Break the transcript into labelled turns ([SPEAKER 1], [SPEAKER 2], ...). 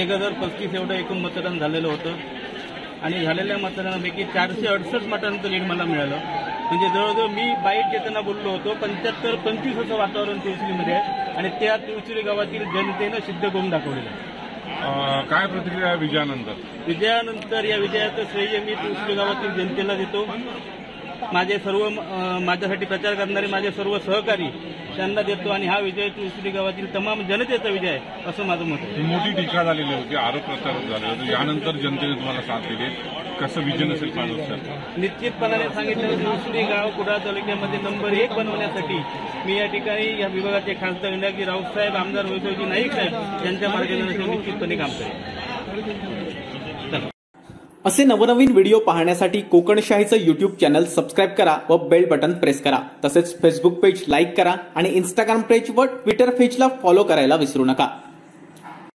[SPEAKER 1] 1035 एवढं एकूण मतदान झालेलं होतं आणि झालेल्या मतदानापैकी 468 मतांचं लीड मला मिळालं. म्हणजे जवळजवळ मी बाईट देताना बोललो होतो 75-25 असं वातावरण तुळशीमध्ये आहे आणि त्या तुळशी गावातील जनतेनं सिद्ध करून दाखवलेलं आहे.
[SPEAKER 2] काय प्रतिक्रिया विजयानंतर?
[SPEAKER 1] विजयानंतर या विजयाचं श्रेय मी तुळशी गावातील जनतेला देतो. माझे सर्व माझ्यासाठी प्रचार करणारे माझे सर्व सहकारी त्यांना देतो आणि हा विजय तुळशी गावातील तमाम जनतेचा विजय आहे असं माझं मत आहे.
[SPEAKER 2] मोठी टीका झालेली होती, आरोप प्रत्यारोप झाले होते, यानंतर जनतेने तुम्हाला साथ दिली. कसं विजन असेल 5 वर्षात?
[SPEAKER 1] निश्चितपणाने सांगितलं तुळशी गाव कुडाळ तालुक्यामध्ये नंबर 1 बनवण्यासाठी मी या ठिकाणी या विभागाचे खासदार इंद्राजी राऊतसाहेब, आमदार वैभवजी नाईक साहेब यांच्या मार्गदर्शनाखाली निश्चितपणे काम करेन.
[SPEAKER 3] असे नवनवीन व्हिडिओ पाहण्यासाठी कोकणशाहीचं यूट्यूब चॅनल सबस्क्राईब करा व बेल बटन प्रेस करा. तसेच फेसबुक पेज लाईक करा आणि इंस्टाग्राम पेज व ट्विटर पेजला फॉलो करायला विसरू नका.